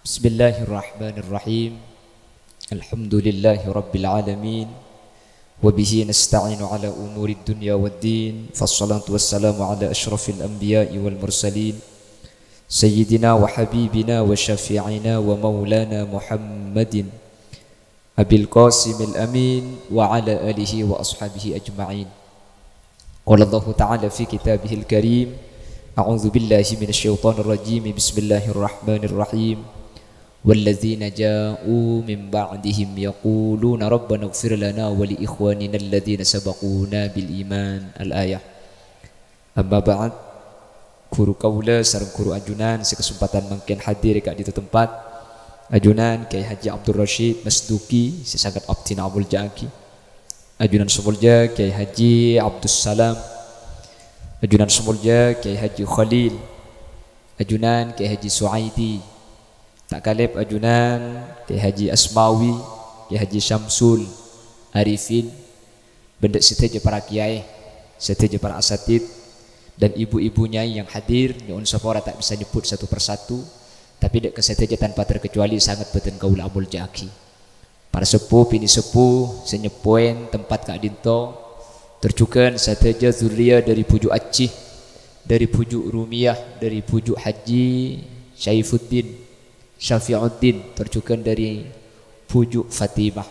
Bismillahirrahmanirrahim. Alhamdulillahi rabbil alamin. Wa bihi nasta'inu ala umurid dunya waddin. Fassalatu wassalamu ala asyrafil anbiya'i wal mursalin Sayyidina wa habibina wa syafi'ina wa maulana Muhammadin Abil Qasimil Amin wa ala alihi wa ashabihi ajma'in. Qala Allahu ta'ala fi kitabihil karim. A'udzu billahi minasyaitonir rajim. Bismillahirrahmanirrahim. والذين جاءوا من بعدهم يقولون ربنا اغفر لنا ولإخواننا الذين سبقونا بالإيمان الآية. Amma ba'd, guru kaula sareng guru ajunan sekesempatan mungkin hadir kat di tempat ajunan Kiai Haji Abdul Rashid Masduki sesangat abdina abul jaki, ajunan semulja Kiai Haji Abdul Salam, ajunan semulja Kiai Haji Khalil, ajunan Kiai Haji Suaidi, tak kalib ajunan Kiai Haji Asmawi, Kiai Haji Syamsul Arifin, benda seteja para kiai, seteja para asatid dan ibu-ibunya yang hadir. Nyun sapora tak bisa nyebut satu persatu, tapi dek keseteja tanpa terkecuali sangat beten kaula abul jaki. Para sepuh pini sepuh senyepoen tempat Kak Dinto terjukan seteja zuriya dari pujuk Aceh, dari pujuk Rumiyah, dari pujuk Haji Syaifuddin Syafi'uddin, terjukan dari pujuk Fatimah,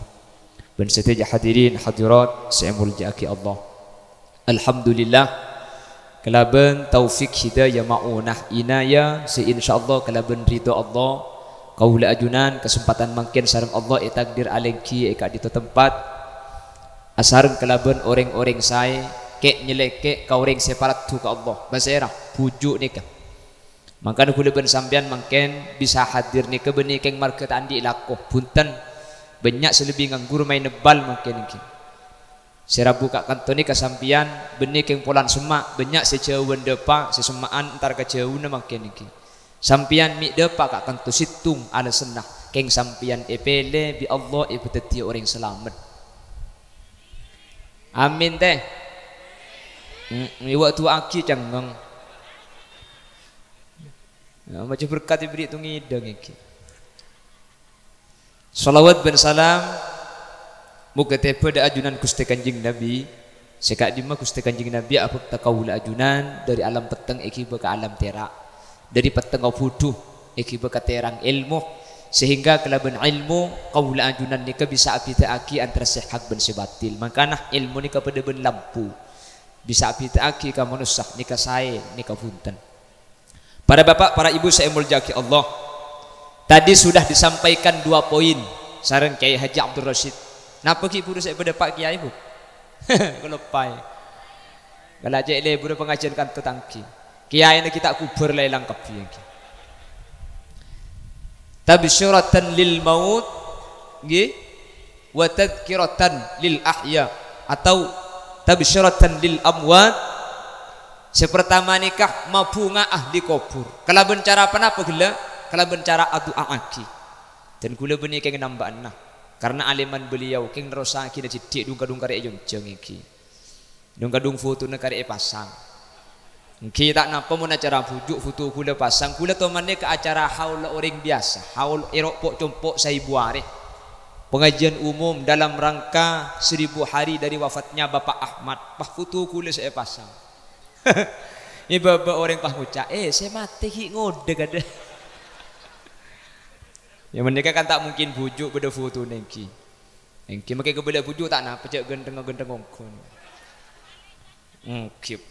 dan seteja hadirin hadirat se'amul jaki Allah. Alhamdulillah kelaban taufik hidayah ma'unah inayah seinsyaallah kelaban ridha Allah kaula ajunan kesempatan mungkin sareng Allah takdir alengki eka di tempat asareng kelaban orang-orang saya kek nyeleke ka orang separat tu ka Allah basera pujuk nikah. Maka kula ben sampean mungkin bisa hadir ni ke benih keng market andi lakoh punten banyak selebih nganggur main nebal mungkin iki. Serabu kak kantoni kasampian benih keng polan semak banyak sejauhan depa sesemaan antar kejauhan mungkin iki. Sampian mi depa kak kantu situng ala senah keng sampian epele bi Allah ibeteti orang selamat. Amin teh. Waktu aki cangeng. Ya, macam berkat diberi tu ngidang iki. Salawat dan salam muga pada ajunan Gusti Kanjeng Nabi. Sekak dima Gusti Kanjeng Nabi apa takaula ajunan dari alam peteng iki ke alam terak. Dari peteng fuduh iki ke terang ilmu sehingga kelaban ilmu kaula ajunan nika bisa apitaaki antara sihak ben sebatil. Makana ilmu nika pada ben lampu. Bisa apitaaki ka manusia nika sae nika punten. Para bapak, para ibu saya muljaki Allah. Tadi sudah disampaikan 2 poin sareng Kiai Haji Abdul Rashid. Napa ki buru saya pada Pak Kiai bu? Kalau pai. Kalau aja le buru pengajian kan tetangki. Kiai ni kita kubur lelang kapi. Tabsyiratan lil maut, nggih, wa tadhkiratan lil ahya atau tabsyiratan lil amwat. Sepertama nikah mabunga ahli kubur. Kalau bencara apa napa gila? Kalau bencara adu aaki. Dan gula benih keng nambah nah. Karena aliman beliau keng nerosa kita cidik dung kare jongjong iki. Dung foto na kare pasang. Kita napa mun acara pujuk foto gula pasang. Gula tomane ke acara haul orang biasa. Haul erok pok compok saibuare. Pengajian umum dalam rangka 1000 hari dari wafatnya Bapak Ahmad. Pah foto gula saya pasang. Ini bapak orang pah ngucap, saya mati ki ngode kada. Yang mereka kan tak mungkin bujuk pada foto nengki. Nengki makai kebela bujuk tak nak pecah genteng ngongkon. Kip.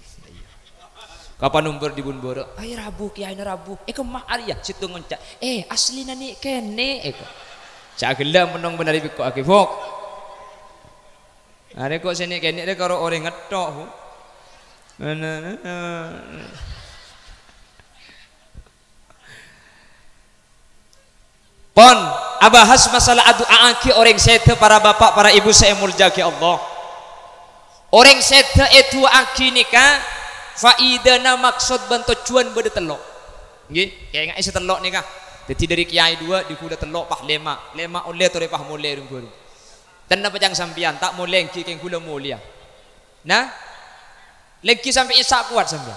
Kapan nomor di Bunboro? Ay Rabu kiai na Rabu. Kemah Arya situ ngoncak. Asli nani kene. Cak gelam menong benar ibu kok akibok. Ada kok sini kene ada karo orang ngetok. Pon abahas masalah adu aaki orang sete para bapak para ibu saya muljaki Allah. Orang sete itu aki nikah faidana maksud bantu cuan beda telok. Nggih, kayak ngai setelok nikah. Jadi dari kiai 2 di kuda telok pah 5 oleh tore pah mulai runggur. Dan apa jang sampian tak mulai ki keng kula mulia. Nah lagi sampai isak kuat sampai.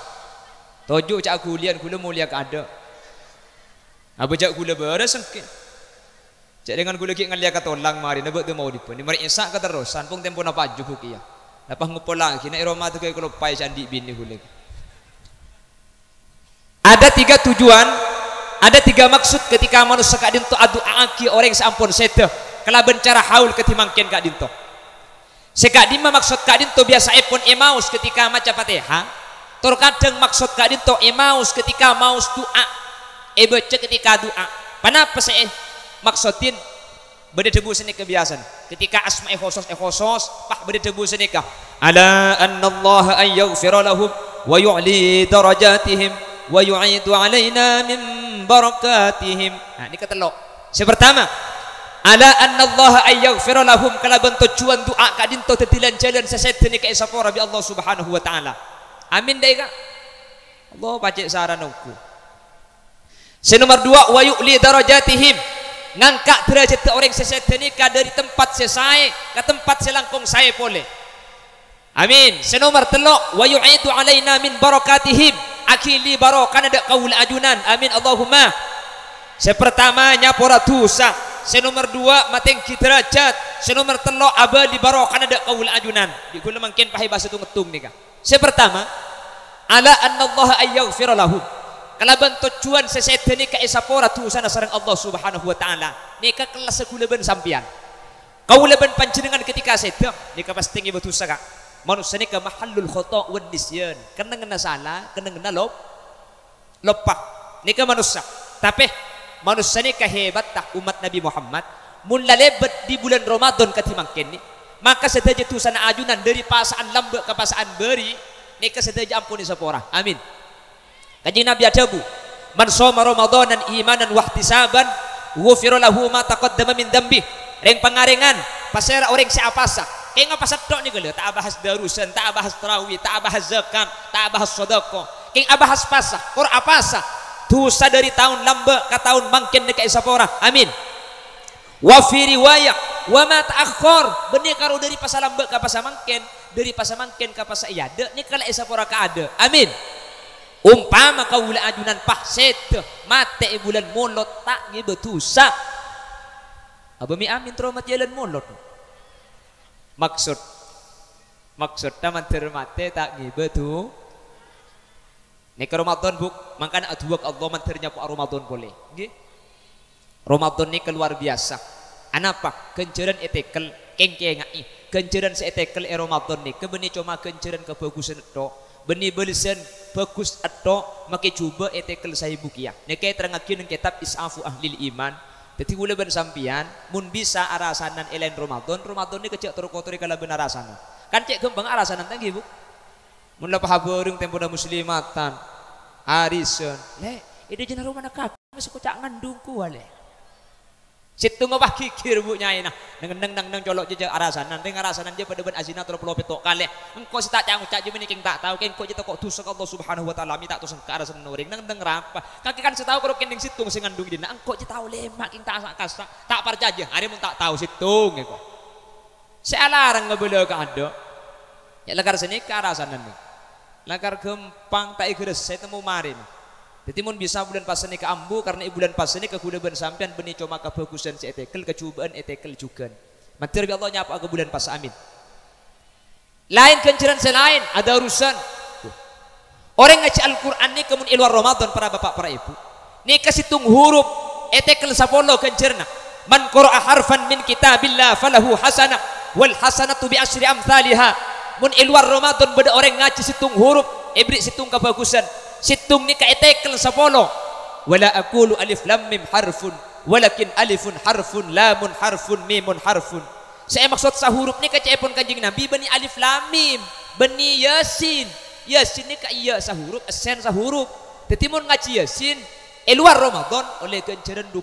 Tojo cak kulian kula mulia ke ada. Abajak gula beres sengke. Cak dengan gula ki ngalia kata lang mari na betu mau dipun. Ni mari isa ka terusan pung tempo na paju hukia. Lepas ngupol lagi na iroma tu kay kalau pai candi bini gula. Ada 3 tujuan, ada 3 maksud ketika manusia kak dinto adu aki orang seampun sete. Kelaban cara haul ketimangken kak dinto. Sekak dima maksud kak dinto biasa epon emaus ketika maca Fatihah. Terkadang maksud kak dinto emaus ketika maus doa. Baca ketika doa. Kenapa saya maksudin beda debu sini kebiasaan ketika asma ekhosos pak beda debu sini kah ala annallaha an yaghfira lahum wa yu'li darajatihim wa yu'idu alaina min barakatihim. Nah ini ketelok sepertama ala annallaha an yaghfira lahum kala bentuk tujuan doa kadinto tetilan jalan seseteni ka isapora bi Allah subhanahu wa ta'ala. Amin dai kak Allah pacik saranku. Nomor 2 wa yu'li darajatihim ngangkat derajat orang sesetenika dari tempat sesai ke tempat selangkung saya boleh. Amin. Nomor 3 wa yu'idu alaina min barakatihim akili barokah ada kaul ajunan. Amin Allahumma. Sepertamanya pora dosa. Nomor 2 matengki derajat. Nomor 3 abadi barokah ada kaul ajunan. Di kula mungkin pahi bahasa tu ngetung nika. Sepertama ala annallaha ayyaghfira lahum. Kalaban tujuan seseteni ka isapora tu sana sareng Allah subhanahu wa ta'ala nika kelas sekulaban sampian kaulaban panjenengan ketika sedang nika pasti ngi betusa kak manusia nika mahallul khata' wan nisyan kena ngena salah kena ngena lopak nika manusia tapi manusia nika hebat tak umat Nabi Muhammad mun lalebet di bulan Ramadan katimangken ni maka sedaja tu sana ajunan dari pasaan lambe ke pasaan beri nika sedaja ampuni sapora. Amin. Kanjeng Nabi adabu man shoma ramadanan imanan wahtisaban ghufira lahu ma taqaddama min dambi reng pangarengan pasera orang siapasa kay nga pasadok ni gelo tak bahas darusan tak bahas tarawih tak bahas zakat tak bahas sedekah kay abahas pasah or apasa dosa dari tahun lamba ka tahun mangken ka isapora. Amin. Wa fi riwayah wa ma ta'akhkhar benih karo dari pasalamba ka pasamangken dari pasamangken ka pasayade ni kala isapora ka ada. Amin. Umpama kaula ajunan pahset mate bulan molot tak ngi betusa abami amin tromat jalan molot maksud taman termate tak ngi betu nek Ramadan buk mangkana aduak Allah manternya ku Ramadan boleh nggih Ramadan ni keluar biasa anapa kenceran etekel kengkengai kenceran seetekel Ramadan ni kebeni cuma kenceran kebagusan tok benih belisan bagus atau makai cuba etekel sahibu kia nekai terangkin ng kitab isafu ahlil iman jadi gula ben sampian mun bisa arasanan elain Ramadan ni kecek terkotori kala ben arasanan kan cek gembang arasanan tanggi bu mun lapah habeureng tempo na muslimatan arison le ide jenah rumah nak masuk kocak ngandungku wale situ ngobah kikir bu nyai nah neng colok jejak arasanan teng arasanan je pada ben azina terus pulau petok kaleh engko si tak cang cak je mening tak tahu engko je kok dosa Allah subhanahu wa ta'ala mi tak tusang ke arasanan nuring neng rapa kaki kan setahu kalau kending situng sing ngandung dina engko je tahu lemak king tak kasa tak parjaje hari mun tak tahu situng engko sealarang ngebele ka ado ya lagar seni ke arasanan ni lagar gempang tak igres saya temu marin. Jadi mun bisa bulan pas ini ke ambu karena bulan pas ini ke kudaban sampean benih cuma kebagusan si etekel kecubaan etekel juga. Materi Allah nyapa ke bulan pas amin. Lain kenceran selain ada urusan. Orang ngaji Al-Quran ni kemun iluar Ramadan para bapak para ibu. Ni kasih tung huruf etekel sapolo kencerna. Man qara'a harfan min kitabillah falahu hasanah wal hasanatu bi asyri amsalha. Mun iluar Ramadan beda orang ngaji situng huruf ibri situng kebagusan. Situng ni ka etekel sapolo wala aqulu alif lam mim harfun walakin alifun harfun lamun harfun mimun harfun saya maksud sahuruf ni ka cepon kanjing Nabi bani alif lam mim bani yasin ni ka iya sahuruf esen sahuruf dadi mun ngaji yasin luar Ramadan oleh kenceran 20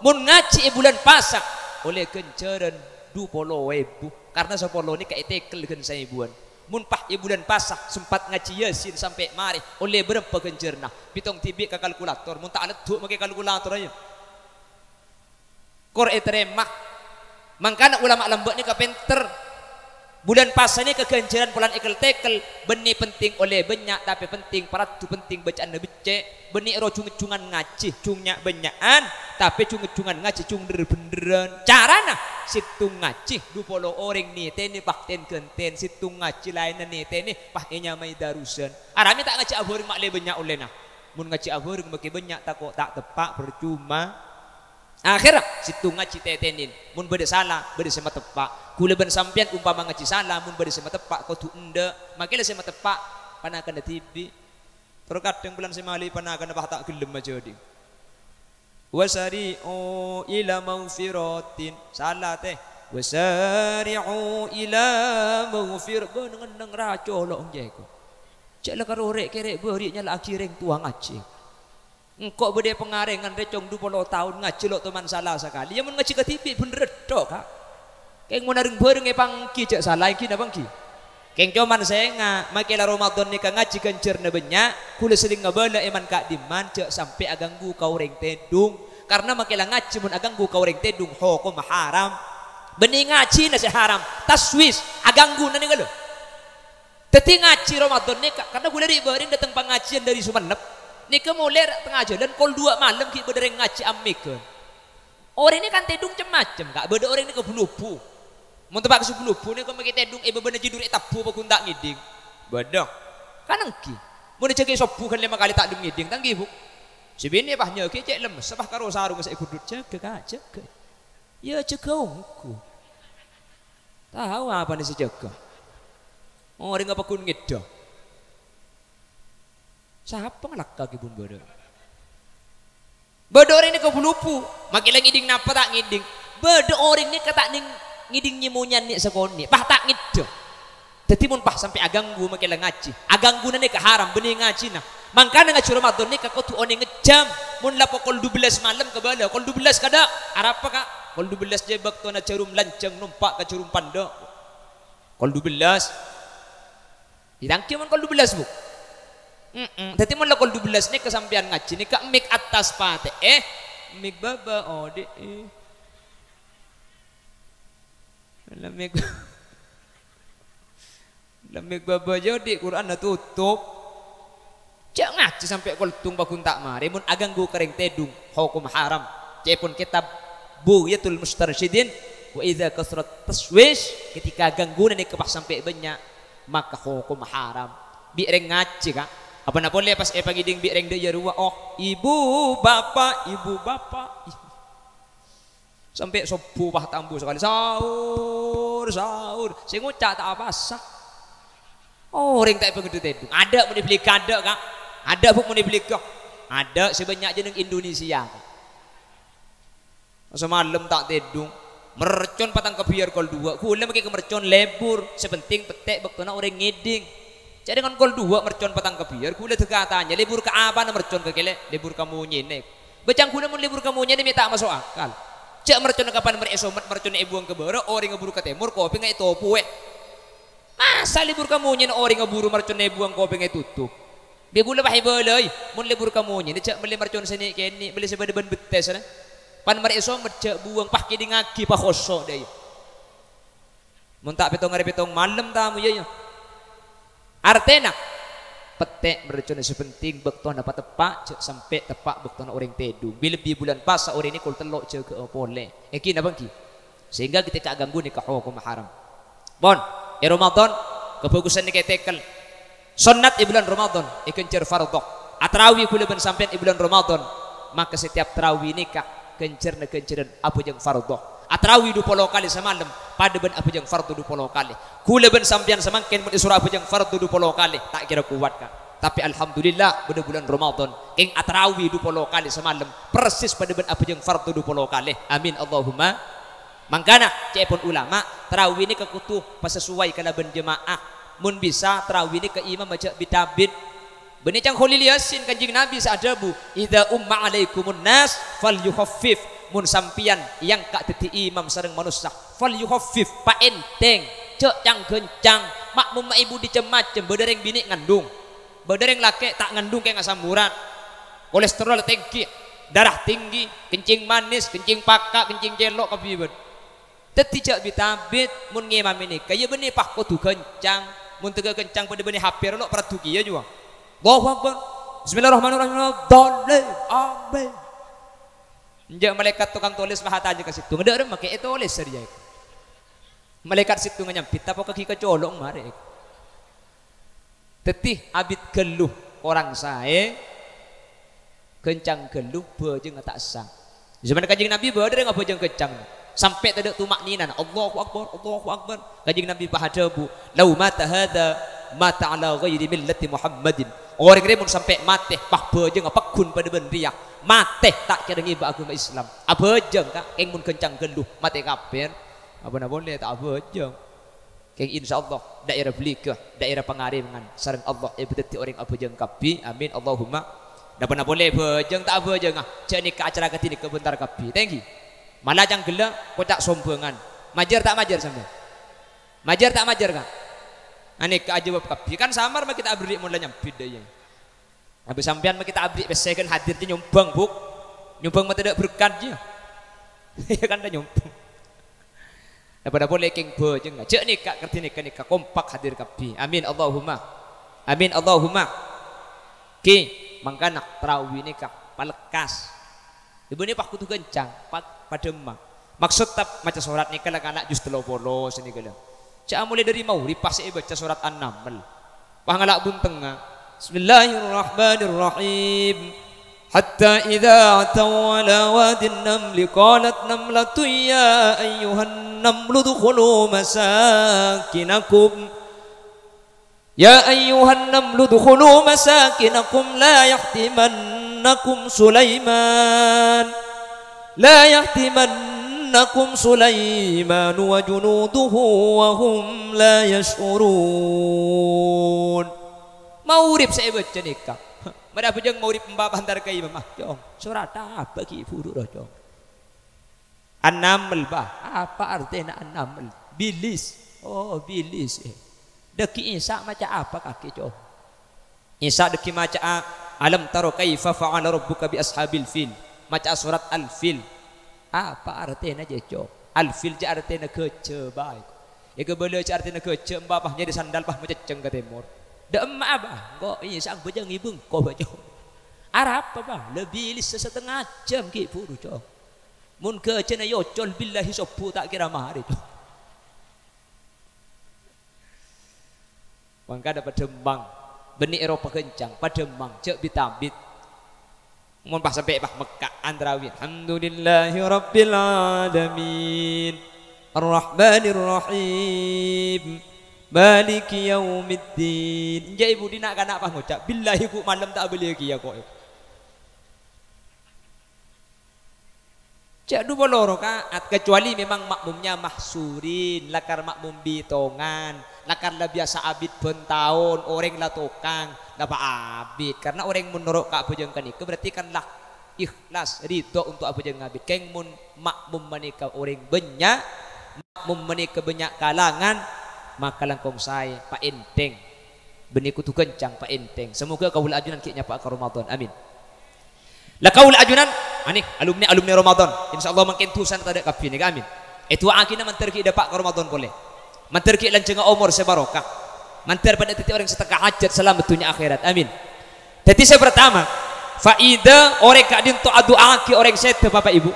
mun ngaji bulan pasak oleh kenceran 20.000 karena sapolo ni ka etekel gen saibuan mun pah bulan pasah sempat ngaji yasin sampai mari oleh berapa gencerna pitong tibik ke kalkulator mun tak leduk make kalkulator aja kor etremah mangkana ulama lembek ni ka penter Bulan puasa ini keganjaran bulan ikal tekel benih penting oleh banyak tapi penting paratu penting bacaan becek benih ro cungan ngaji cungnya banyakan tapi cungan ngaji cung beneran carana situng ngaji 20 orang nih teni pakten kenten situng ngaji lain nih teni pakenya mai darusan arami tak ngaji abur mak le banyak oleh nah mun ngaji abur make banyak tak kok tak tepak percuma akhirnya situng ngaji tetenin mun bade salah bade sama tepak kula ben sampean umpama ngaji salah mun bade sama tepak kau tu enda makile sama tepak panakan tibi terkadang bulan semali panakan apa tak gelem aja di wasari'u ila maghfiratin salah teh wasari'u ila maghfir neng raco lo njeko cek la karo rek kerek beuri nyala akhireng tuang ngaji engkau berde pengarengan recong 20 tahun ngaji lo teman salah sekali yang ngaji ke TV bener dok kak keng mau naring bareng pangki cek salah iki na pangki keng cuman saya nggak makilah Ramadan nih ngaji kencer banyak kula sering ngabala eman kak diman cek sampai aganggu kau reng tedung karena makilah ngaji mun aganggu kau reng tedung hukum haram bening ngaji nasi haram taswis aganggu nani kalau teti ngaji Ramadan nih karena kula di bareng datang pengajian dari Sumenep nika mulai tengah jalan kol 2 malam kita berdering ngaji amikan orang ini kan tedung macam kak beda orang ini ke bulupu mau tebak ke bulupu nih kalau kita tedung bener jidur etapu pakun tak ngiding beda kan engki mau dicek sopu kan 5 kali tak deng ngiding tanggi bu sebini pahnya kita cek lemes sepah karo sarung saya kudut jaga kak jaga ya jaga ongku tahu apa nih sejaga orang apa kun ngidang siapa ngelak kaki bun bodoh orang ini kau bulupu makilah ngiding napa tak ngiding bodoh orang ini kata ngiding nyemunyan nih sekoni pah tak ngidong jadi mun pah sampai aganggu makilah ngaji aganggu nane ke haram benih ngaji nah mangkana ngaji Ramadan nih kau tu one ngejam mun lapo kol 12 malam ke bala kol 12 kada arapa kak kol 12 jebak tu na carum lanceng numpak ke carum panda kol 12 ditangki mun kol 12 bu Tadi mun lakol 12 ni kesampian ngaji ni kak mik atas pate mik baba ode lamik baba jadi Quran na tutup cak ngaji sampai koltung bakun tak mari mun aganggu kering tedung hukum haram cepun kitab Buyatul Mustarsyidin wa idza kasrat taswish ketika gangguan ni kepah sampai banyak maka hukum haram bi reng ngaji kak apa nak boleh pas pagiding bireng dia ruwa ibu bapak sampai sopu bah tambu sekali sahur saya ngucap tak apa sah orang tak pengen tedung ada mau dibeli kada kak ada buk mau dibeli kak ada sebanyak jeneng Indonesia semalam tak tedung mercon patang kebiar kol 2 kula pakai kemercon lebur sepenting petek bektona orang ngiding jadi dengan kol 2 mercon patang kebiar kula katanya libur ke apa na mercon ke kele libur kamu nyene bacang kula mun libur kamu nyene minta masuk akal cek mercon kapan meresomat mercon ibuang ke barat orang ngeburu ke timur kopi ngai topu masa libur kamu nyene orang ngeburu mercon ibuang kopi ngai tutup dia kula pahi balai mun libur kamu nyene cek beli mercon sini kene beli sebadeban betes na pan meresomat cek buang pah kidi ngaki pah kosok deh mun tak petong hari petong malam tamu ya artena petek mercon sepenting bekton dapat tepak sampai tepak bekton orang tedung bila di bulan puasa orang ini kul telok je ke boleh kina bangki sehingga ketika ganggu ni ka hukum haram bon Ramadan kebagusan ni ketekel sunnat bulan Ramadan kencer fardhu atrawih kula ben sampean bulan Ramadan maka setiap tarawih ni ka kencer na kenceran apa jeung fardhu atrawih 20 kali semalam pada ben apa jeung fardhu 20 kali kula ben sampean samangken mun surah apa jeung fardhu 20 kali tak kira kuat kan tapi alhamdulillah pada bulan Ramadan king atrawih 20 kali semalam persis pada ben apa jeung fardhu 20 kali amin Allahumma mangkana cepon ulama tarawih ini kekutu pasesuai kana ben jemaah mun bisa tarawih ini ke imam baca bitabid benih cang Khalil Yasin kanjing Nabi saadabu idza umma alaikumun nas falyukhaffif mun sampian yang kak teti imam sareng manusia falyukhaffif pa enteng cek cang gencang makmum mak ibu dicemacem bedereng bini ngandung bedereng laki tak ngandung kayak asam urat kolesterol tinggi darah tinggi kencing manis kencing pakak kencing celok kabibet Tetijak bitabit mun ngimam ini kaya benih pak kudu kencang mun tega kencang pada benih hapir lo peratuki ya juga. Allahu Akbar. Bismillahirrahmanirrahim. Dalil. Amin. Njak malaikat tukang tulis mahata aja ke situ. Ngeda make tulis saja. Malaikat situ nyampit apa kaki kecolong mare. Tetih abid geluh orang saya kencang geluh bejeng tak sah. Zaman kanjeng Nabi bener ngapa bejeng kencang. Sampai tidak tumak ninan Allahu Akbar Allahu Akbar kanjeng Nabi pahadabu lau mata hada mata ala ghairi millati Muhammadin orang remun sampai mati pah bejeng apa kun pada benriak mati tak kira ngiba agama Islam abejeng kak keng mun kencang geluh mati kafir apa na boleh tak abejeng keng insyaallah daerah belikah daerah pengariman sareng Allah ibadati orang abejeng kapi amin Allahumma dapat na boleh bejeng tak abejeng ah cek ni ke acara ketini ke bentar kapi thank you. Malah yang gelak kotak sombongan. Majar tak majar sampai? Majar tak majar kan? Aneh keajab kapi kan samar mah kita abrik mulanya beda ya. Habis sampean mah kita abrik beseken hadir ti nyumbang buk. Nyumbang mah tidak berkat je. Ya kan dah nyumbang. Daripada boleh king bejeng. Cek ni kak kerti nikah kompak hadir kapi. Amin Allahumma. Amin Allahumma. Ki mangkana tarawih nikah palekas. Ibu ni pak kutu kencang, pada emak. Maksud tak macam surat ni kalau anak justru polos ini kalau. Cak mulai dari Mauri pas saya baca surat An-Naml. Pangalak bunteng. Bismillahirrahmanirrahim. Hatta idza ataw ala wadin namli qalat namlatu ya ayyuhan namlu dukhulu masakinakum. Ya ayyuhan namlu dukhulu masakinakum la yahtimannakum Sulaiman la yahtimannakum Sulaiman wa junuduhu wa hum la yash'urun. Maurib saya baca nikah. Mada bujang maurib mbak antar ke imam jong surat apa ki ibu roh jong An-Naml bah apa artinya An-Naml bilis oh bilis deki Isa macam apa kaki jong Isa deki macam alam taro kaifa fa'ala rabbuka bi ashabil fil macam surat Al-Fil apa artinya je jong Al-Fil je artinya kecebai ya kebela je artinya kece mbak bah jadi sandal bah macam ceng ke timur dah emak abah kok ini sang bejang ibung kau baca Arab apa lebih lis setengah jam ki puru cok mun ke cina yocol billahi sopu tak kira mahari cok mangka dapat dembang benih Eropa kencang pada dembang cek bitambit mun pas sampai bah Mekah andrawi alhamdulillahi rabbil alamin arrahmanir rahim Maliki yaumiddin. Jadi ibu nak kanak apa ngucap? Billahi ku malam tak boleh lagi ya kok. Cak dua puluh rakaat kecuali memang makmumnya mahsurin, lakar makmum bitongan, lakar lah biasa abid bentahun, orang lah tukang, lah pak abid. Karena orang menurut kak bujang kanika berarti kan lah ikhlas ridho untuk apa jangan abid. Keng mun makmum menikah orang banyak, makmum menikah banyak kalangan. Maka langkong saya Pak Enteng benih kutu kencang Pak Enteng semoga kaul ajunan kiknya Pak Ramadan amin lah kaul ajunan anik alumni Ramadan insyaallah makin tusan tak ada kapi ni amin itu akina mantar ki Pak Ramadan boleh mantar ki lanceng umur sebarokah mantar pada titik orang setengah hajat salam betulnya akhirat amin jadi saya pertama faida orang kak dinto adu aki orang sete Bapak Ibu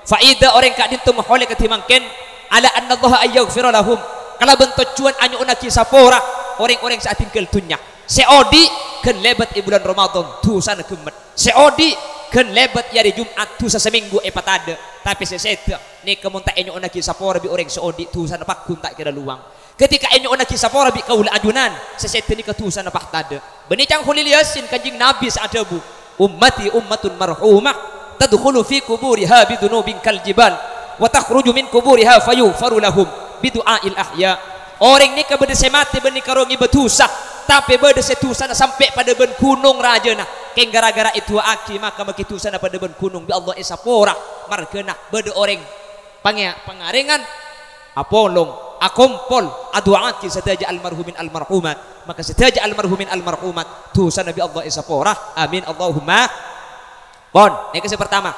faida orang kak dinto maholek ketimangken ala anna Allah ayyaghfira lahum kalau bentuk cuan anyu unaki sapora orang-orang saat tinggal dunia seodi kan lebat bulan Ramadan tu sana kemet seodi kan lebat hari Jumat tu seminggu ada tapi seseta ni kemunta anyu unaki sapora bi orang seodi tu sana pakun tak kira luang ketika anyu unaki sapora bi kaul ajunan seseta ni ke tu sana pak tada benicang khulil yasin kanjing Nabi saadabu ummati ummatun marhumah tadkhulu fi kuburiha bidunubin kal jibal wa takhruju min kuburiha fayughfaru lahum bidu'ail ahya orang ni kepada semati benih karongi betusah tapi beda setusana sampai pada ben gunung raja nah keng gara-gara itu aki maka begitu sana pada ben gunung bi Allah esapora margena beda orang pangarengan apolong akompol aduaki setaja almarhumin almarhumat maka setaja almarhumin almarhumat tu sana bi Allah esapora amin Allahumma bon ini kesempatan pertama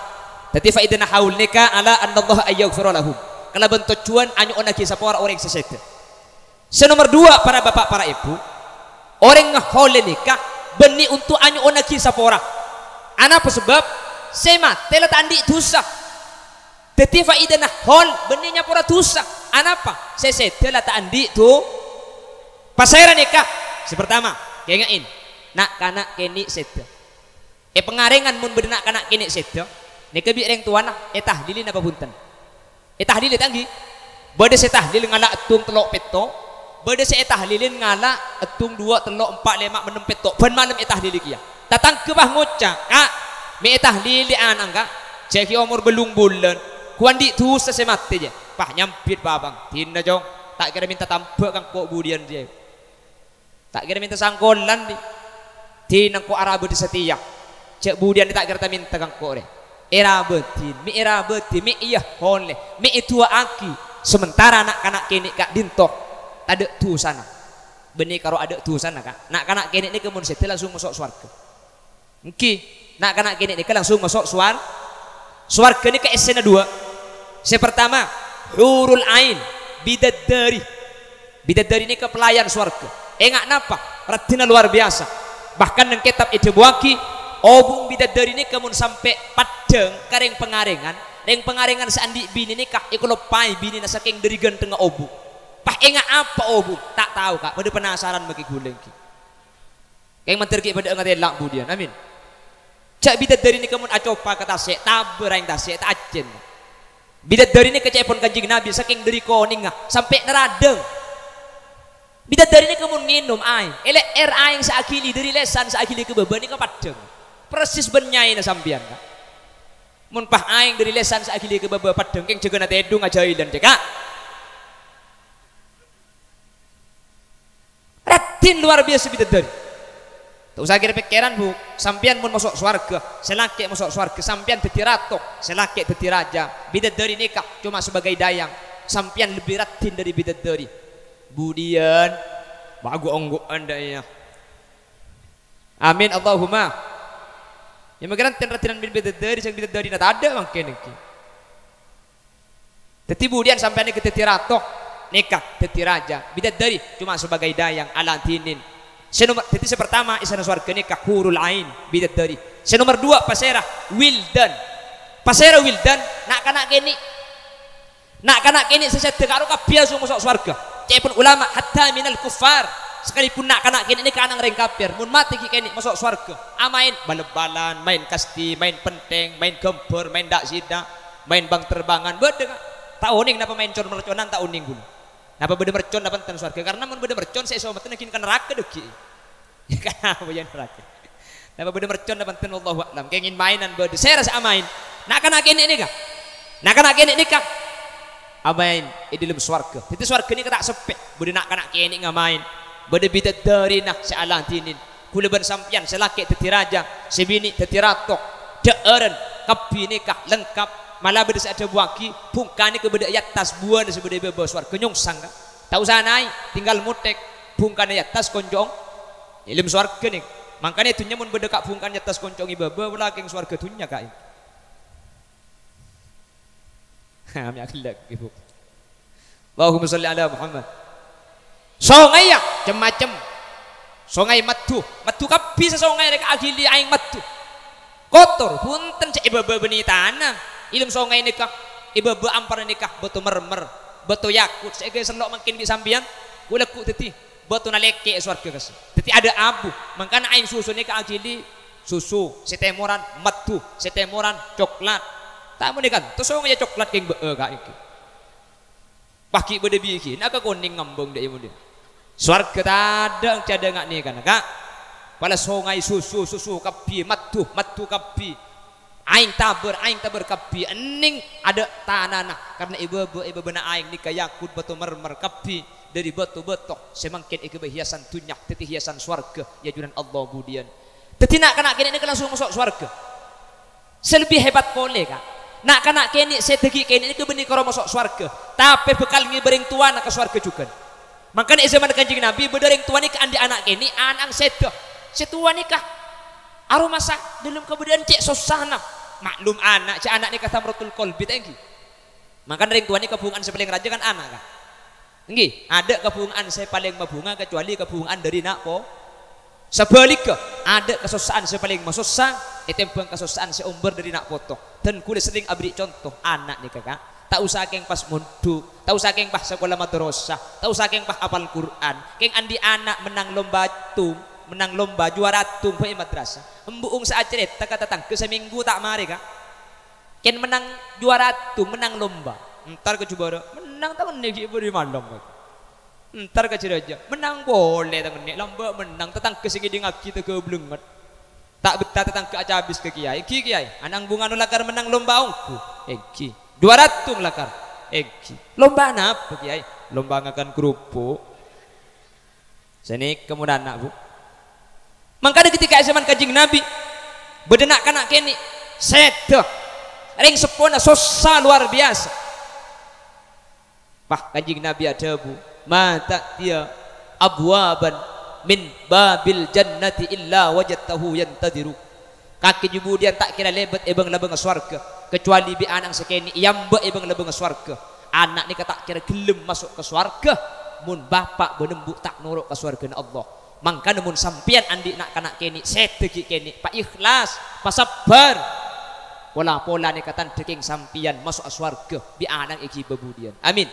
tadi faidana haul nikah ala anna Allah ayyaghfira lahum Kalau bentuk cuan anyu ona kisah orang sesete. Senomor dua para bapak para ibu, orang ngahole nikah beni untuk anyu ona kisah orang. Apa sebab? Sema tela tandi dosa. Teti faida nah hol beninya pura dosa. Apa? Sesete la tandi tu pasairan nikah. Sepertama, kengain nak kanak kini sete. Pengarengan mun bedenak kanak kini sete. Nek bi reng tuana tahlilin apa punten. Tahlil tanggi. Bade se tahlil ngala etung telok peto. Bade se tahlilin ngala etung 2 telok 4 5 6 peto. Ben malam tahlil kia. Tatang ke bah ngocak. Kak, me tahlil anak ka. Ceki umur belum bulan. Kuandi tu sesemate je. Pah nyampit babang. Tinda jong. Tak kira minta tampak kang kok budian dia. Tak kira minta sangkolan di. Tinang ko Arabu di setia. Cek budian tak kira minta kang kok re. Era betin, mi iya hole, mi itu aki. Sementara anak-anak kini kak dintok, ada tu sana. Benih karo ada tu sana kak. Nak kanak kini ni kemun setelah langsung masuk swarga. Mungkin nak kanak kini ni langsung masuk swarga ni ke esena 2. Pertama, hurul ain, bidadari. Bidadari ni ke pelayan swarga. Enggak napa? Ratina luar biasa. Bahkan nang kitab itu buaki. Obung bidadari ini kemun sampai padeng kareng pengarengan seandi bini nikah iku lepai bini na saking dari ganteng obu. Pah enggak apa obu? Tak tahu kak. Pada penasaran bagi guleng ki. Kayak menterki pada enggak telak budian. Amin. Cak bidadari ini kemun acopa kata se taber aing tase tak ajen. Bidadari ini kecepon kanjing Nabi saking dari koning sampai neradeng. Bidadari ini kemun nginum aing. Elek aing saakili dari lesan saakili ke beban ini kepadeng. Persis benyai na sambian kak. Mun pah aing dari lesan saakili ke baba padeng keng jaga na tedung ajailan cek kak. Ratin luar biasa bidadari. Tak usah kira pikiran bu. Sampian mun masuk swarga, selaki masuk swarga. Sampian dadi ratok, selaki dadi raja. Bidadari nikah cuma sebagai dayang. Sampian lebih ratin dari bidadari. Budian bagu onggo anda ya. Amin Allahumma. Yang mengira ratinan bidadari sang bidadari nata ada mungkin iki. Teti budian sampai ni ke teti ratok nikah teti raja. Bidadari cuma sebagai dayang alantinin. Senomor teti pertama isana swarga nikah hurul ain bidadari. Senomor 2 pasera wildan. Pasera wildan nak kanak kini sesede karo kabiasa masuk swarga. Cepun ulama hatta minal kufar. Sekalipun nak kanak kini ini kanang reng kafir mun mati kini masuk swarga main bal-balan main kasti main penteng main gempur main dak sida main bang terbangan bede tak uning napa main con merconan tak uning gulu napa bede mercon napa ten swarga karena mun bede mercon saya sobat kin kan neraka deki ya kan apa yang neraka napa bede mercon napa ten wallahu a'lam kengin mainan bede saya rasa main nak kanak kini ini kah nak kanak kini ini kah amain di dalam swarga itu swarga ini tak sepek bede nak kanak kini ngamain bade bidadari nah sealantinin kula ban sampian selaki teti raja sebini teti ratok deeren kapi nikah lengkap malah bade ada buaki bungkani ke bade atas buan sebade bebas swarga nyongsang tak usah naik tinggal mutek bungkani atas konjong ilmu swarga nih makanya itunya mun bade kak bungkani atas konjong ibaba walaking swarga dunya kak kami akhlak ibu Allahumma sholli ala Muhammad. Songai ya macam songai matu kapi sa songai rek agili aing matu kotor punten cek ibaba beni tanah ilm songai nikah ibaba ampar nikah beto mermer beto yakut saya geus selok makin di sambian kula ku teti beto naleke swarga kas teti ada abu mangkana aing susu nikah agili susu setemoran matu setemoran coklat tak mun kan to songai coklat keng beu ka iki paki bede biiki naka kuning ngambung dek ibu dia swarga tadang cadang ni kan kak pala songai susu kapi matu kapi aing taber kapi ening ada tanana karena ibu bena aing nikah yakut batu mermer kapi dari batu betok semangkin iku hiasan tunyak teti hiasan swarga ya junan Allah budian teti nak kanak kini langsung masuk swarga selebih hebat boleh kak nak kanak kini setegi kini ini benih karo masuk swarga tapi bekal ngibering tuan ke swarga juga. Makanya zaman kanjeng Nabi bedereng tua nikah andi anak ini anak setua nikah aroma sak dalam kemudian cek sosana maklum anak cek anak nikah tamratul qalbi tengki Maka ring tua ini kebungaan saya paling raja kan anak kan. Nggih, ada kebungaan saya paling mabunga kecuali kebungaan dari nak po. Sebaliknya ada kesusahan saya paling masusah, itembang kesusahan saya umber dari nak potong. Dan kulit sering abri contoh anak nih kakak. Tak usah keng pas mundu, tak usah keng pas sekolah madrasah, tak usah keng pas hafal Quran. Keng andi anak menang lomba tum, menang lomba juara tum pe madrasah. Embuung sa cerita kata tangke seminggu tak mari kak. Ken menang juara tum, menang lomba. Entar ke coba menang tak nih ibu di malam. Entar ke aja menang boleh tak nih lomba menang tetang kesini dengan kita ke belungat. Tak betah tetang ke aja habis ke kiai, kiai. Anang bunga nolakar menang lomba ongku. Ki 200 lakar. Lomba apa kiai? Lomba ngakan kerupuk. Sini kemudian anak bu. Makanya ketika zaman kajing Nabi bedenak kanak kini setuh ring sepona sosa luar biasa. Pah kajing Nabi ada bu. Mata dia abwaban min babil jannati illa wajadtahu yantadiru. Kaki kemudian tak kira lebat ebang labang swarga kecuali bi anak sekeni yamba ebang labang swarga. Anak ni tak kira gelem masuk ke swarga mun bapak benembuk tak nurut ke swarga na Allah. Mangka mun sampian andi nak kanak keni setegi keni pak ikhlas pak sabar pola-pola ni katan deking sampian masuk swarga bi anak iki bebudian. Amin.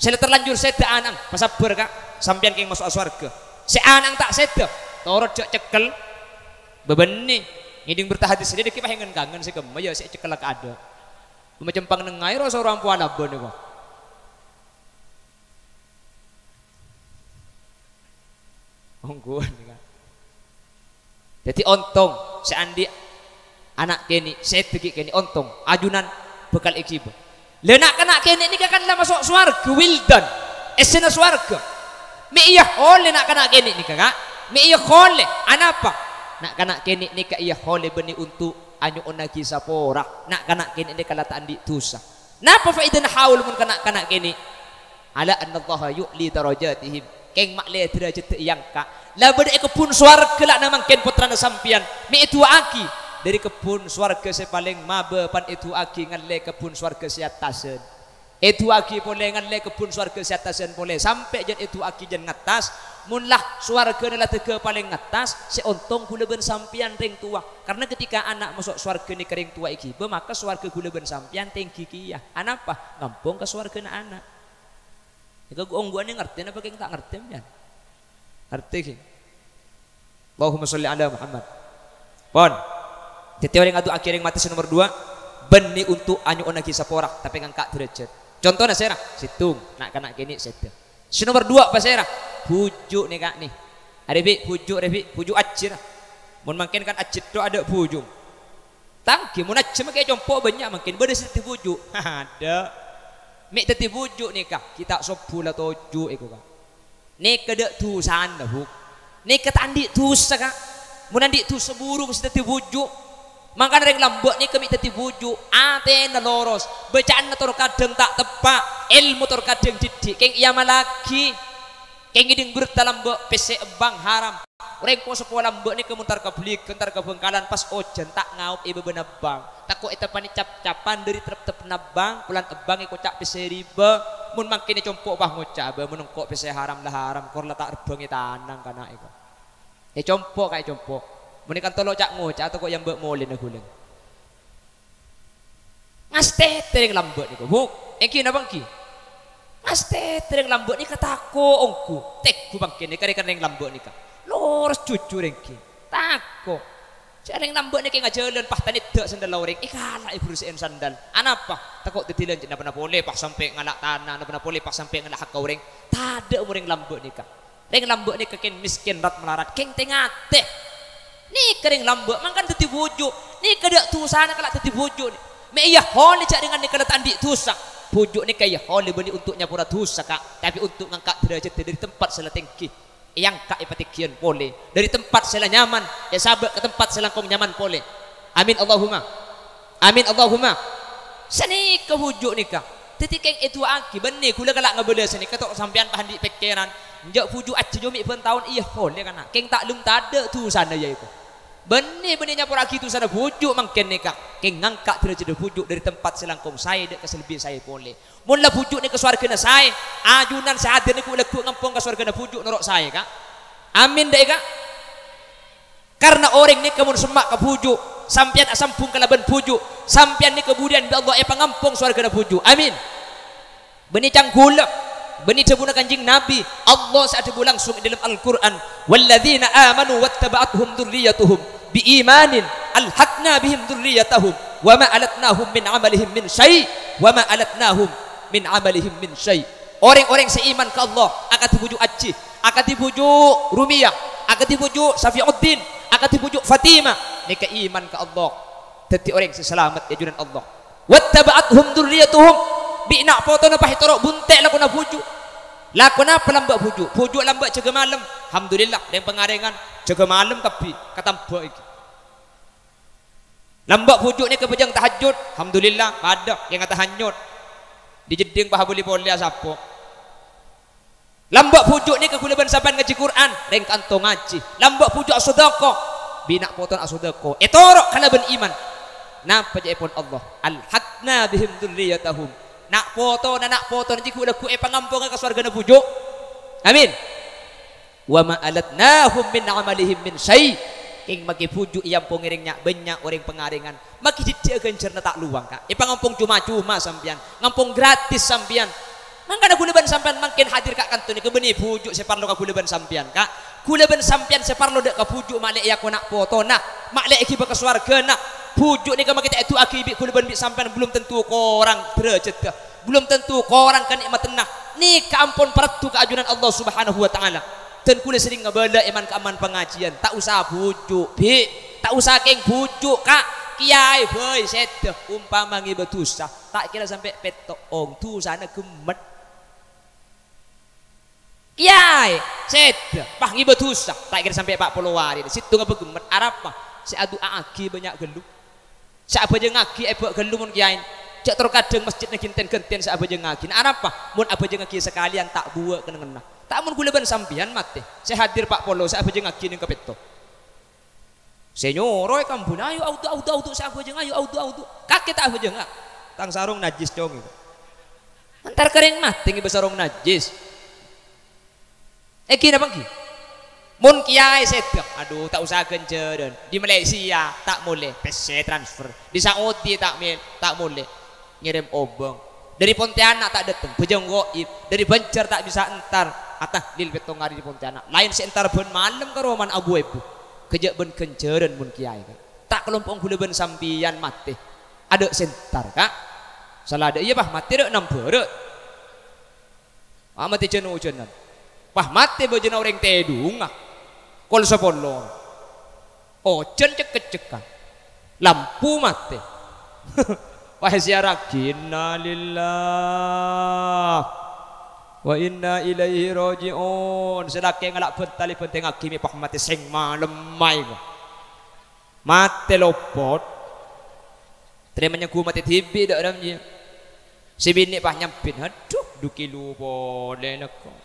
Saya terlanjur sete anang pak sabar kak sampian keng masuk swarga. Si anang tak sete torot cekel bebeni ngiding bertahadis sedih dikipah yang kangen si kemaya si cekelak ada macam pang nengai rasa orang puan abon kok ongguan kan jadi ontong si andi anak kini saya tegi kini ontong ajunan bekal ikiba lenak anak kini ini kan lah masuk swarga wildan esena swarga mi iya oleh nak anak kini ni kakak mi iya oleh anapa nak kanak kini ni ka iya hole beni untuk anyo onagi sapora nak kanak kini ni kalataan di tusa napa faidan haul mun kanak kini ala annallaha yu'li darajatihim keng makle derajat yang ka la bade kebun swarga lak namang ken putrana sampian mi itu aki dari kebun swarga se paling mabe pan itu aki ngalle kebun swarga se atasen itu aki boleh ngalle kebun swarga se atasen boleh sampai jan itu aki jan ngatas munlah swarga nila tege paling ngatas si ontong gula ben sampian ring tua karena ketika anak masuk swarga ni kering tua iki maka swarga gula ben sampian tinggi kia anak apa ngampung ke swarga na anak ika gua ni ngerti apa keng tak ngerti kan ngerti ki Allahumma sholli ala Muhammad pon tetiwa yang adu akhir yang mati nomor 2 beni untuk anyu onagi saporak tapi ngangkat derajat contohnya serah situng nak kanak kini sedih si nomor 2 apa serah bujuk nih kak nih ada bi bujuk acir mun makin kan acir tu ada bujuk tangki mun acir makin jompo banyak makin beda seti bujuk ada mik teti bujuk nih kak kita sopula toju iko kak nih kedek tusan dah buk nih ketandi tusa kak mun andi tu seburu mesti teti bujuk maka ring lambok nih kami teti bujuk ate na loros bacaan na tor kadang tak tepak ilmu tor kadang didik keng iya malaki keng iding berat dalam mbok pese ebang haram orang po sekolah mbok ni kemuntar ke belik kentar ke bengkalan pas ojen tak ngaup ibu benabang tak kok ita pani cap-capan dari terp nabang pulan ebang iko cak pese riba mun mangkini compok bah ngocak ba menungkok pese haram lah haram kor letak rebeng tanang kana iko compok kayak compok mun ikan tolok cak ngocak atau kok yang mbok molin guling ngaste tering lambok niku bu iki napa ki Aste tereng lambok ni katako ongku tek ku bangkene kare-kare lambok ni ka lurus jujur engki tako jareng lambok ni kaya ngajalan pah tani dek sandal loreng ikala ibu rusin sandal anapa takut ditilan jena pernah boleh pas sampai ngalak tanah na pernah boleh pas sampai ngalak hak kaureng tada umureng lambok ni ka reng lambok ni keken miskin rat melarat keng tengate ni kering lambok mangkan teti bujuk ni kedak tu sana kalak teti bujuk ni me iya hol cak dengan ni kalak tandi tusak pujuk ni kaya oleh beli untuk nyapura dosa kak tapi untuk ngangkat derajat dari tempat sela tinggi yang kak ipatikian boleh dari tempat sela nyaman ya sahabat ke tempat selangkong nyaman boleh amin Allahumma seni ke pujuk ni kak ketika itu aki benih gula galak ngebeda seni ketok sampean bahan di pikiran njak pujuk aja jomi pun tahun iya boleh kan keng tak lum tak ada tu sana ya itu Benih-benihnya pura gitu sana bujuk mangken nikah. Ke ngangkat derajat bujuk dari tempat selangkong saya dek keselbi saya boleh. Mula bujuk ni ke swarga na saya. Ajunan saya hadir ni ku lagu ngampung ke swarga na bujuk norok saya kak. Amin dek kak. Karena orang ni kemun semak ke bujuk. Sampian asampung kalaban bujuk. Sampian ni kemudian Allah pangampung swarga na bujuk. Amin. Benih cangkulak. Benih cebuna kanjing Nabi Allah saat ibu langsung dalam Al-Quran walladzina amanu wattaba'athum dzurriyyatuhum biimanin alhaqna bihim dzurriyyatahum wama alatnahum min amalihim min syai' wama alatnahum min amalihim min syai'. Orang-orang seiman ke Allah akan dibujuk Aceh, akan dibujuk Rumiyah, akan dibujuk Safiuddin, akan dibujuk Fatimah. Mereka iman ke Allah dadi orang seselamat ya junan Allah. Wattaba'athum dzurriyyatuhum bi'nak foto na pahitorok buntek lah kuna bujuk lakuna pelambak bujuk lambak jaga malam alhamdulillah yang pengarengan jaga malam tapi katambak iki lambak bujuk ni kepejang tahajud alhamdulillah ada yang kata hanyut dijeding paha boleh asapo lambak bujuk ni kekulaban sampan ngaji Quran reng kantong ngaji lambak bujuk sedekah binak foto sedekah etorok kana ben iman napa jaipun Allah alhaqna bihim dzurriyyatahum nak foto nanti ku laku pangampung ke surga na bujuk. Amin. Wa ma alatnahum min amalihim min syai. Ing magi bujuk yang pengiringnya banyak orang pengaringan. Magi didik gencer na tak luang kak. Pangampung cuma-cuma sampian. Ngampung gratis sampian. Mangkana kuleban sampian makin hadir kak kantun ke benih bujuk separlo ka kuleban sampian kak. Kuleban sampian separlo dek ka bujuk malek ya ku nak foto nak. Malek iki ke surga nak. Bujuk ni kalau kita itu akibat kuliban bi sampai belum tentu korang derajat kah belum tentu korang kan nikmat tenang ni keampun peratu keajunan Allah Subhanahu wa taala dan kulit sering ngebala iman keaman pengajian tak usah bujuk bi tak usah keng bujuk kak kiai boy sedeh umpama ngi betusa tak kira sampai petok ong tu sana gemet kiai sedeh pah ngi betusa tak kira sampai 40 hari situ ngebegemet arapa si adu aki banyak geluh saaba jeung ngaki ebok gelumun kiai cak terkadang masjid genten-genten saaba jeung ngaki nah apa mun aba jeung ngaki sekalian tak buat kena tak mun kuleban sampian mate saya hadir Pak Polo saaba jeung ngaki ning kepeto senyoro kampun ayo auto saaba jeung ayo auto kakek tak aba jeung tang sarung najis dong itu antar kering mati ngi sarung najis kira bang ki mun kiai sedek aduh tak usah genjeren di Malaysia tak boleh PC transfer di Saudi tak boleh ngirim obong dari Pontianak tak datang bejeng goib dari Banjar tak bisa entar atah lil betong hari di Pontianak lain si entar ben malam ke roman abu ibu kejak ben genjeren mun kiai tak kelompok gula ben sampian mati ada sentar kak salah ada iya bah mati dek nampere mati jenuh-jenuh pah mati bejena orang tedungah kol sepolo ojen cek-cekan lampu mati wahai siarak inna lillah wa inna ilaihi raji'un sedake ngalak bentali benteng akimi pak mati sing malem mai mati lopot terimanya ku mati tibi dak damnya si bini pah nyampin aduh dukilu boleh neko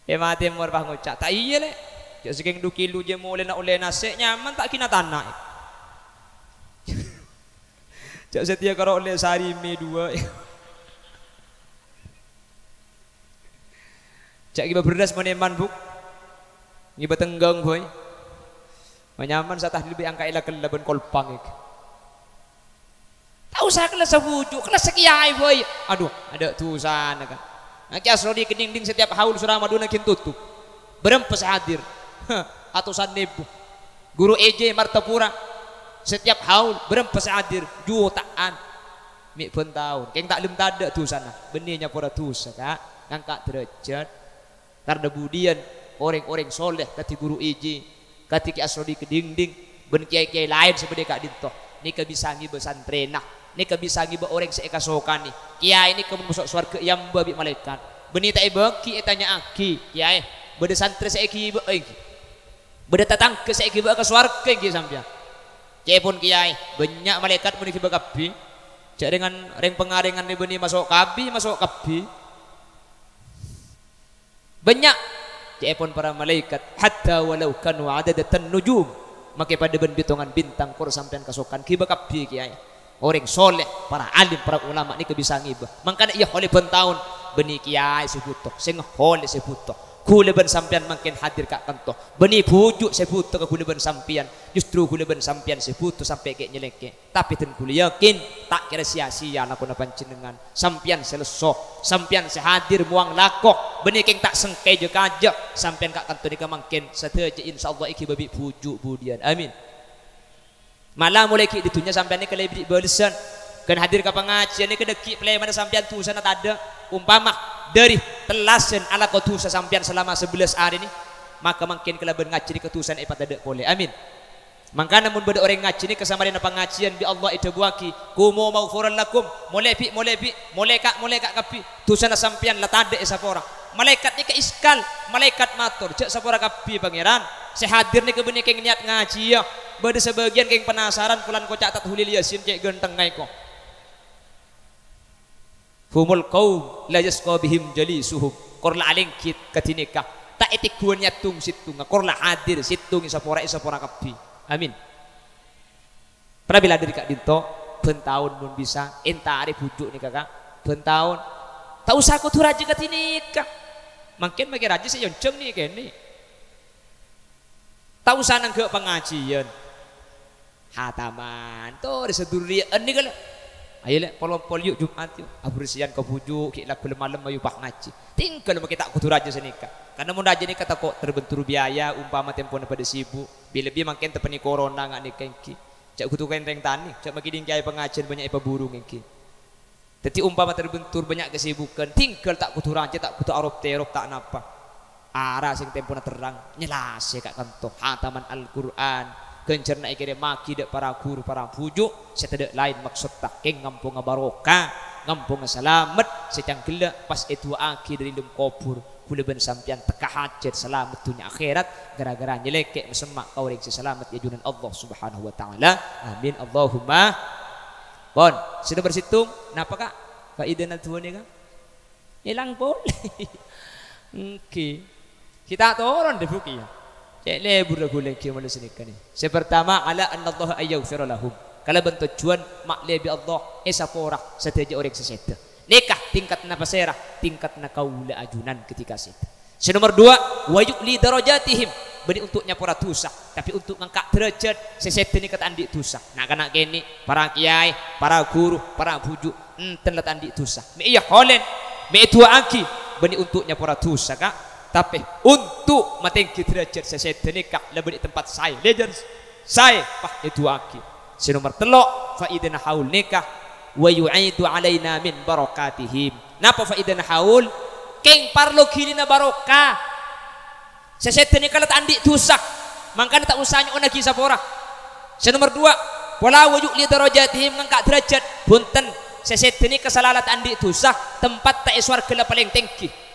mati mur bah ngucak tak iya lek jak saking dukilu je mulai nak oleh nasi nyaman tak kina tanah jak setia karo oleh sehari me dua jak giba berdas meneman buk giba tenggang boy menyaman satah lebih angka ila kelaban kolpang ik tak usah kelas sebujuk kelas sekiai boy aduh ada tusan kan Aki asrodi keding-ding setiap haul surah maduna kin tutup berempes hadir atusan nebu guru EJ Martapura setiap haul berempes hadir jutaan mi pun tahun keng tak lem tada tu sana benihnya pura tusa kak ngangkat derajat karena budian orang-orang soleh kati guru EJ kati ki asrodi keding-ding ben kiai-kiai lain seperti kak dintoh nika bisa ngibe santrenah nika bisa ngibe orang seeka sokani kiai ini kemun masuk surga yang babi malaikat benita ibeki etanya aki kiai beda santri seeki ibe iki beda tatangke seeki ibe ke surga iki sampean kiai pun kiai banyak malaikat mun kibe kabi cak dengan reng pengaringan ni beni masuk kabi banyak Cepon para malaikat hatta walau kanu adadatan nujum make pada ben bitongan bintang kor sampean kasokan kiba kabeh kiai orang soleh para alim para ulama ni bisa ngibah mangkana iya oleh ben taun beni kiai sebutok sing oleh sebutok kula ben sampean makin hadir kak kanto beni pujuk sebutok ke kula ben sampean justru kula ben sampean sebutok sampai kayak nyeleke tapi ten kula yakin tak kira sia-sia lakon panjenengan sampean selesoh sampean sehadir muang lakok beni keng tak sengke je kajak sampean kak kanto ni makin sateja insyaallah iki babi pujuk budian amin malah mulai ki ditunya sampean ni kelebih balesan kan hadir ke pengajian ni kedeki play mana sampean tu sana tak ada umpama dari telasen ala ketusan sampean selama 11 hari ini maka mungkin kalau ngaji di ketusan ipat ada boleh amin maka namun beda orang ngaji ni kesamaran pengajian bi Allah itu buaki kumu maghfuran lakum mulai kak kapi tusan sampean la tade sapora malaikat ni ke iskal malaikat matur cek sapora kapi pangeran sehadir ni kebeni keng niat ngaji ya beda sebagian keng penasaran kulan ko catat hulil yasin cek genteng ngai ko humul qaum la yasqa bihim jalisuhum korla alengkit katinika tak etik kuanya tung situng korla hadir situng isapora kapi amin prabila dari kak dinto bentaun mun bisa enta ari pujuk nih kakak bentaun tak usah aku tuh raja katinika makin bagi raja saya yonceng nih kene tak usah nang ke pengajian hataman tuh diseduri ini kalau ayo lek pol yuk Jumat yuk abresian ke pujuk ki lagu malam ayo pak ngaji tinggal mau kita kudu raja senika karena mun raja ni kata kok terbentur biaya umpama tempo pada sibuk lebih makin tepeni corona ngak nikengki cak kudu kenteng tani cak makin kiai pengajian banyak ipa burung ngki jadi umpama terbentur banyak kesibukan tinggal tak kudu raja tak kudu arop terop tak napa arah sing tempo terang nyelase kak kanto hataman Al-Qur'an kencerna ikire maki dek para guru para pujuk setedek lain maksud tak keng ngampung barokah ngampung selamat secang gelak pas itu aki dari dalam kubur kula ben sampean teka hajat selamat dunia akhirat gara-gara nyeleke mesemak kau rek selamat ya junan Allah Subhanahu wa taala amin Allahumma bon sudah bersitung napa kak faidana tuane kak hilang boleh oke kita turun deh buki ya cek lebur lagu lagi malu senika ni. Sepertama ala anna Allah ayyghfir lahum. Kalau bentuk tujuan mak lebi Allah esapora seteja orang seseta. Nikah tingkat na pasera, tingkat na kaula ajunan ketika seta. Nomor 2, wa yu'li darajatihim. Beri untuknya para tusa, tapi untuk ngangkat derajat seseta ni kata andi tusa. Nak kena gini para kiai, para guru, para bujuk enten lat andi tusa. Me iya holen, me itu aki beri untuknya para tusa kak. Tapi untuk matengki derajat seseta nikah lebih di tempat saya legends saya pak itu aki nomor 3 faidana haul nikah wa yu'idu alaina min barakatihim napa faidana haul keng parlo kilina barokah seseta nikah lat andi tusak mangkana tak usahnya ona kisah pora nomor 2 wala wa yu'li darajatihim ngangkat derajat punten seseta nikah salalat andi tusak tempat tak iswar kela paling tinggi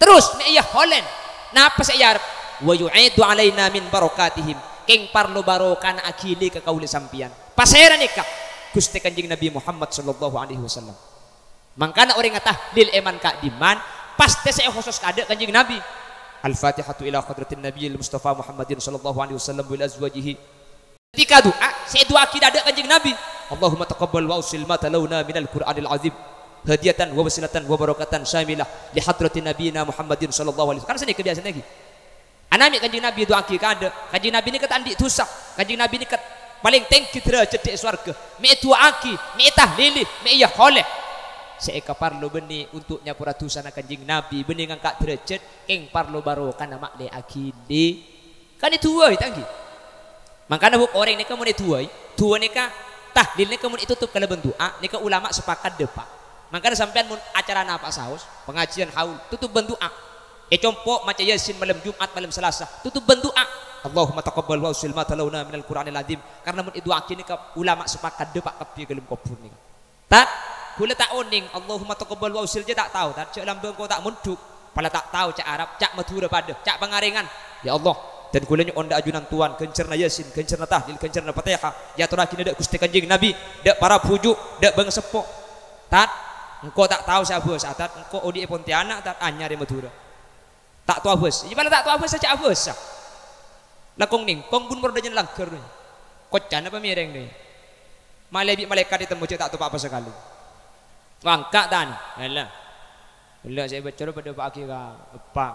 terus me iya holen napa saya arep wa yu'idu alaina min barakatihim keng parlo barokan akili ke kauli sampian pasera nikah Gusti Kanjeng Nabi Muhammad sallallahu alaihi wasallam mangkana orang ngata lil eman ka diman pasti saya khusus kada Kanjeng Nabi al-fatihatu ila hadratin nabiyil mustafa Muhammadin sallallahu alaihi wasallam wa azwajihi ketika doa saya doa kita ada Kanjeng Nabi Allahumma taqabbal wa usil ma talawna minal qur'anil azim hadiatan wa wasilatan wa barakatan syamilah li hadratin nabiyina Muhammadin sallallahu alaihi wasallam. Kan sini kebiasaan lagi. Anami Kanjeng Nabi doa ki kada. Kanjeng Nabi ni kat andi tusak. Kanjeng Nabi ni kat paling tinggi derajat di surga. Me doa ki, me tahlil, me iya holeh. Seeka parlo beni untuknya pura tusana Kanjeng Nabi beni ngangkat derajat keng parlo barokah nama le akili. Kan itu wae tanggi. Makanya buk orang ni kamu ni tuai, tua ni ka tahlil ni kamu itu tutup kalau bendoa ni ka ulama sepakat depak. Makanya sampean mun acara apa saus pengajian haul tutup bendoa compo maca yasin malam Jumat malam Selasa tutup bendoa Allahumma taqabbal wa usil ma talawna minal qur'anil azim karena mun itu akini ka ulama sepakat depak kepi gelem kubur ni tak kula tak oning Allahumma taqabbal wa usil je tak tahu tak cak lambang kau tak munduk pala tak tahu cak Arab cak Madura pada cak pengaringan ya Allah dan kulanya onda ajunan tuan kencerna yasin kencerna tahlil kencerna fatihah ya terakhir dak Gusti Kanjeng Nabi dak para pujuk dak bang sepok tak engkau tak tahu siapa saat engkau odi Pontianak tak anyar di Madura Tak tu abus. Ibarat tak tu abus saja abus. Lakong ning, kong bun berdanya langgar ni. Kocan apa mireng ni. Malaikat ditemu tak tu apa sekali. Wangkak dan. Alah. Alah saya baca pada pagi ka. Pak.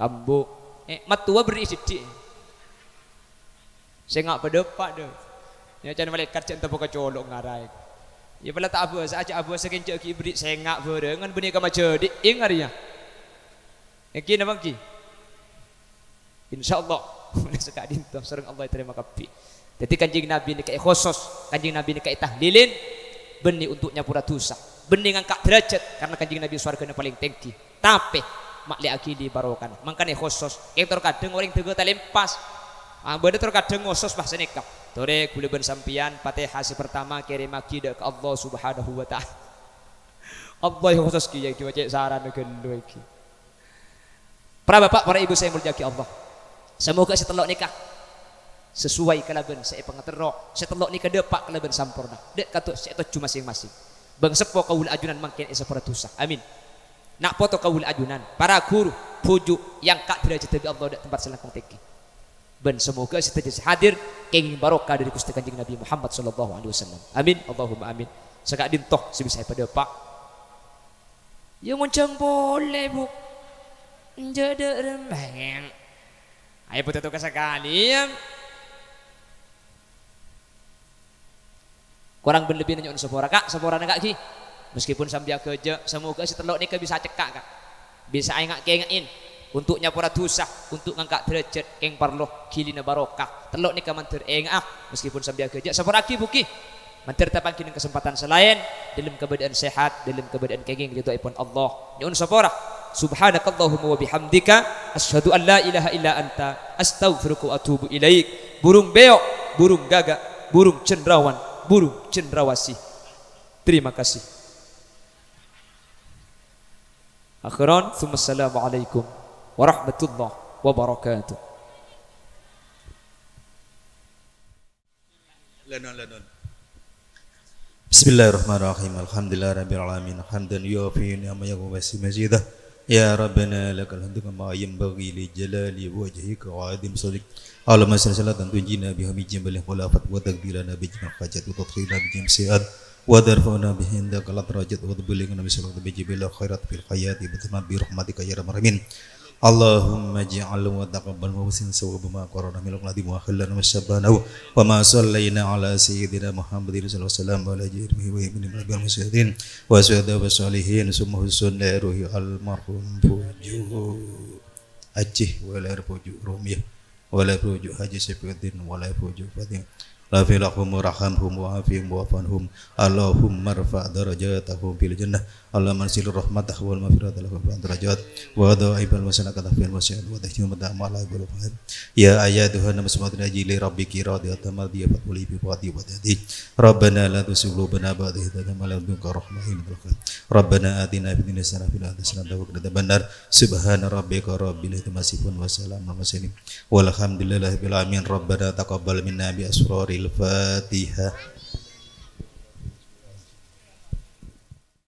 Kambuk. Matua beri sidik. Saya ngak pada pak dah. Ya jangan malaikat cak tempat kecolok ngarai. Ya pala tak apa saja apa sekencak ki beri saya ngak berengan benih ka macam dik ing harinya. Yakin abang ki? Insyaallah. Boleh sekak dinto sareng Allah terima kasih. Jadi kanjeng Nabi ni kai khusus, kanjeng Nabi ni kai tahlilin benih untuk nyapura dosa. Benih ngangkat derajat karena kanjeng Nabi swargane paling tinggi. Tapi makli akili barokan. Mangkane khusus. Yang terkadang orang teu talempas. Benda terkadang khusus bahasa nikah. Tore kula ben sampian Fatihah si pertama kirim akidah ke Allah Subhanahu wa taala. Allah yang khusus ki yang diwaca saran gelo iki. Para bapak, para ibu saya mulyaki Allah. Semoga setelok nikah sesuai kalaben saya pengaterok, setelok nikah depak kalaben sampurna. Dek katuk saya tuju masing-masing. Bang sepo kaul ajunan mangkin isa dosa. Amin. Nak foto kaul ajunan para guru pujuk yang kak derajat dari Allah dak tempat selangkang tinggi. Ben semoga setelah hadir kenging barokah dari Gusti Kanjeng Nabi Muhammad sallallahu alaihi wasallam. Amin. Allahumma amin. Sekak dintoh sebisa pada pak. Ya ngoncang boleh bu. Jadi rembang. Ayo betul sekali ya. Kurang berlebih nanya sepora kak, sepora kak ki. Meskipun sambil kerja, semoga setelok ni bisa cekak kak. Bisa ingat kengain. Untuk nyapura dosa, untuk ngangkat derajat keng parloh kilina barokah. Telok ni kamantir meskipun sambil kerja. Sepora ki buki. Mantir tapang kini kesempatan selain dalam keadaan sehat, dalam keadaan kenging itu ipun Allah. Nyun sepora. Subhanakallahumma wa bihamdika asyhadu an la ilaha illa anta astaghfiruka wa atubu ilaik. Burung beok, burung gagak, burung cendrawan, burung cendrawasih. Terima kasih. Akhiran, assalamualaikum warahmatullahi wabarakatuh. Bismillahirrahmanirrahim. Alhamdulillahirabbil alamin. Hamdan yuwafi ni'amahu wa mazidah. Ya Rabbana lakal hamdu kama yanbaghi li jalali wajhika wa 'azim suluk. Allahumma shalli salatan tunjina biha min jami'il khulafat wa taqdirana bi jami'il hajat wa tudkhilna bi jami'is sayiat wa darfa'na bihi indaka ladrajat wa tublighna bi salati bi jibil khairat fil hayati bi rahmatika ya arhamar rahimin. Allahumma ja'al wa taqabbal wa sin sawaba ma qarana min al-qadi wa khallana masabanahu wa ma sallaina ala sayyidina Muhammadin sallallahu alaihi wasallam wa ala alihi wa ibni nabiyyil muslimin wa syuhada wa salihin summa husna ruhi al-marhum fuju Aceh wa la fuju Rumiyah wa la fuju Haji Saifuddin wa la fuju Fatim la filahum rahamhum wa afihim wa afanhum Allahumma rfa' darajatahum fil jannah Allahumma anzil rahmatah wal maghfirata lahum wa darajat wa dhaibal masanaqata fil masyad wa tahjim madamala wal fahad ya ayatuha namasmatuna jili rabbiki radiyatan madiyya fatuli bi fati wa tadi rabbana la tusilu bana ba'da hidayah wa la tunka rahmahin rabbana atina fid dunya hasanah fil akhirati hasanah wa qina adzabannar subhana rabbika rabbil izzati masifun wa salamun alal mursalin walhamdulillahi rabbil alamin rabbana taqabbal minna bi asraril Fatihah.